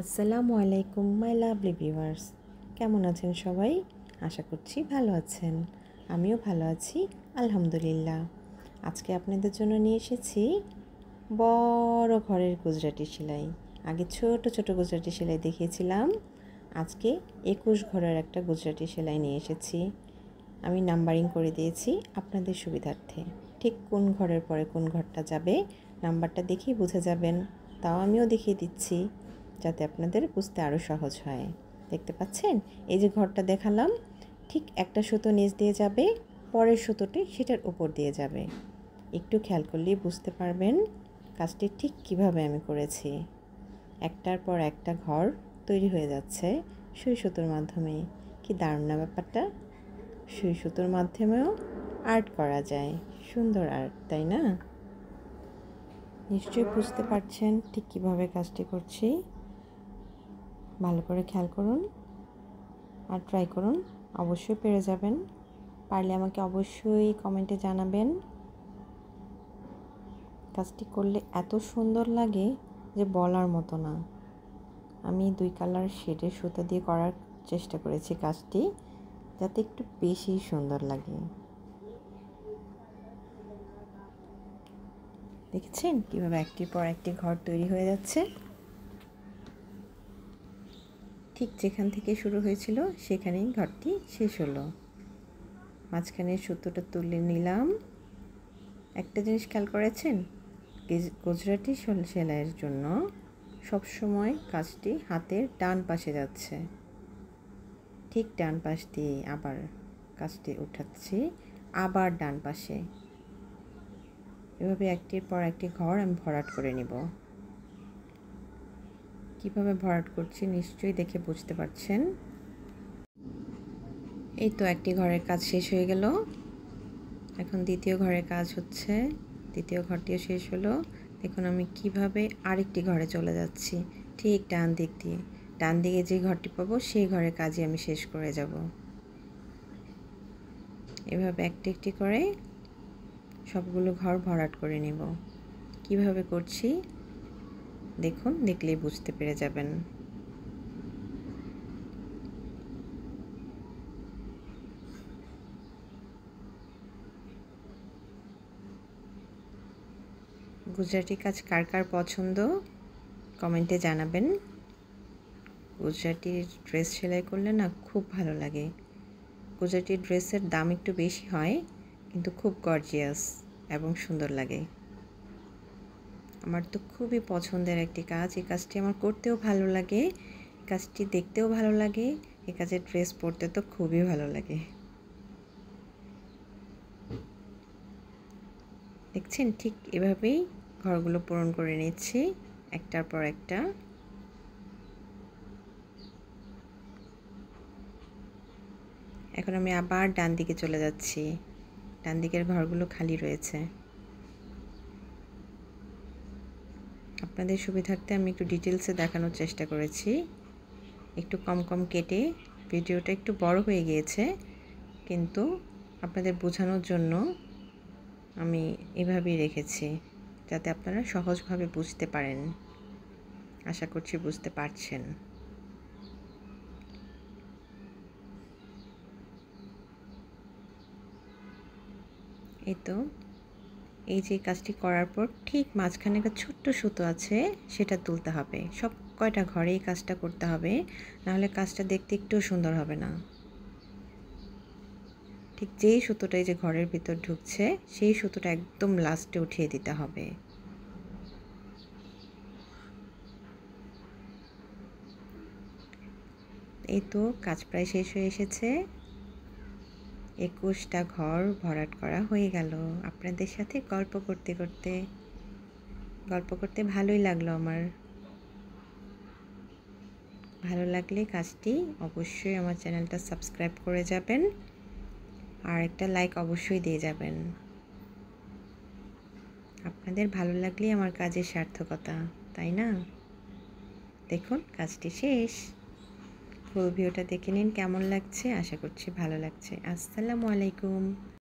আসসালামু আলাইকুম my lovely viewers, কেমন আছেন সবাই? আশা করছি ভালো আছেন। আমিও ভালো আছি আলহামদুলিল্লাহ। আজকে আপনাদের জন্য নিয়ে এসেছি বড় ঘরের গুজরাটি সেলাই। আগে ছোট ছোট গুজরাটি সেলাই দেখিয়েছিলাম, আজকে 21 ঘরের একটা গুজরাটি সেলাই নিয়ে এসেছি। আমি নাম্বারিং করে দিয়েছি আপনাদের সুবিধার্থে। ঠিক কোন ঘরের পরে কোন ঘরটা যাবে নাম্বারটা দেখেই বুঝে যাবেন। তাও আমিও দেখিয়ে দিচ্ছি যাতে আপনাদের বুঝতে আরও সহজ হয়। দেখতে পাচ্ছেন, এই যে ঘরটা দেখালাম, ঠিক একটা সুতো নিচ দিয়ে যাবে, পরের সুতোটি সেটার উপর দিয়ে যাবে। একটু খেয়াল করলেই বুঝতে পারবেন কাজটি ঠিক কিভাবে আমি করেছি। একটার পর একটা ঘর তৈরি হয়ে যাচ্ছে সুই সুতোর মাধ্যমে। কি দারুণ না ব্যাপারটা! সুই সুতোর মাধ্যমেও আর্ট করা যায়, সুন্দর আর্ট, তাই না? নিশ্চয়ই বুঝতে পারছেন ঠিক কীভাবে কাজটি করছি। ভালো করে খেয়াল করুন আর ট্রাই করুন, অবশ্যই পেরে যাবেন। পারলে আমাকে অবশ্যই কমেন্টে জানাবেন। কাজটি করলে এত সুন্দর লাগে যে বলার মতো না। আমি 2 কালার শেডের সুতো দিয়ে করার চেষ্টা করেছি কাজটি, যাতে একটু বেশি সুন্দর লাগে। দেখছেন কীভাবে একটির পর একটি ঘর তৈরি হয়ে যাচ্ছে? ঠিক যেখান থেকে শুরু হয়েছিল সেখানেই ঘরটি শেষ হলো। মাঝখানের সুতোটা তুলে নিলাম। একটা জিনিস খেয়াল করেছেন, গুজরাটি সেলাইয়ের জন্য সবসময় কাজটি হাতের ডান পাশে যাচ্ছে। ঠিক ডান পাশ দিয়ে আবার কাজটি উঠাচ্ছি, আবার ডান পাশে। এভাবে একটির পর একটি ঘর আমি ভরাট করে নিব। কিভাবে ভরাট করছি নিশ্চয়ই দেখে বুঝতে পারছেন। এই তো একটি ঘরের কাজ শেষ হয়ে গেল। এখন দ্বিতীয় ঘরের কাজ হচ্ছে। দ্বিতীয় ঘরটিও শেষ হলো। দেখুন আমি কিভাবে আরেকটি ঘরে চলে যাচ্ছি, ঠিক ডান দিক দিয়ে। ডান দিকে যে ঘরটি পাবো সেই ঘরের কাজই আমি শেষ করে যাব। এভাবে একটি একটি করে সবগুলো ঘর ভরাট করে নেব। কিভাবে করছি দেখুন, দেখলেই বুঝতে পেরে যাবেন। গুজরাটি কাজ কার কার পছন্দ কমেন্টে জানাবেন। গুজরাটির ড্রেস সেলাই করলে না খুব ভালো লাগে। গুজরাটির ড্রেসের দাম একটু বেশি হয়, কিন্তু খুব গর্জিয়াস এবং সুন্দর লাগে। আমার তো খুবই পছন্দের একটি কাজ। এই কাজটি আমার করতেও ভালো লাগে, কাজটি দেখতেও ভালো লাগে, এই কাজের ড্রেস পরতে তো খুবই ভালো লাগে। দেখছেন ঠিক এভাবেই ঘরগুলো পূরণ করে নিচ্ছি একটার পর একটা। এখন আমি আবার ডান দিকে চলে যাচ্ছি। ডান দিকের ঘরগুলো খালি রয়েছে। আপনাদের সুবিধার্থে আমি একটু ডিটেলসে দেখানোর চেষ্টা করেছি। একটু কম কম কেটে ভিডিওটা একটু বড় হয়ে গিয়েছে, কিন্তু আপনাদের বোঝানোর জন্য আমি এভাবেই রেখেছি, যাতে আপনারা সহজভাবে বুঝতে পারেন। আশা করছি বুঝতে পারছেন। এই তো এই যে কাজটি করার পর ঠিক মাঝখানে একটা ছোট্ট সুতো আছে, সেটা তুলতে হবে। সব কয়টা ঘরে এই কাজটা করতে হবে, নাহলে কাজটা দেখতে একটু সুন্দর হবে না। ঠিক যেই সুতোটাই যে ঘরের ভিতর ঢুকছে সেই সুতোটা একদম লাস্টে উঠিয়ে দিতে হবে। এই তো কাজ প্রায় শেষ হয়ে এসেছে। 21টা ঘর ভরাট করা হয়ে গেল। আপনাদের সাথে গল্প করতে ভালোই লাগলো আমার। ভালো লাগলে কাজটি অবশ্যই আমার চ্যানেলটা সাবস্ক্রাইব করে যাবেন, আর একটা লাইক অবশ্যই দিয়ে যাবেন। আপনাদের ভালো লাগলেই আমার কাজের সার্থকতা, তাই না? দেখুন কাজটি শেষ। ফুল ভিউটা দেখে নিন কেমন লাগছে। আশা করছি ভালো লাগছে। আসসালামু আলাইকুম।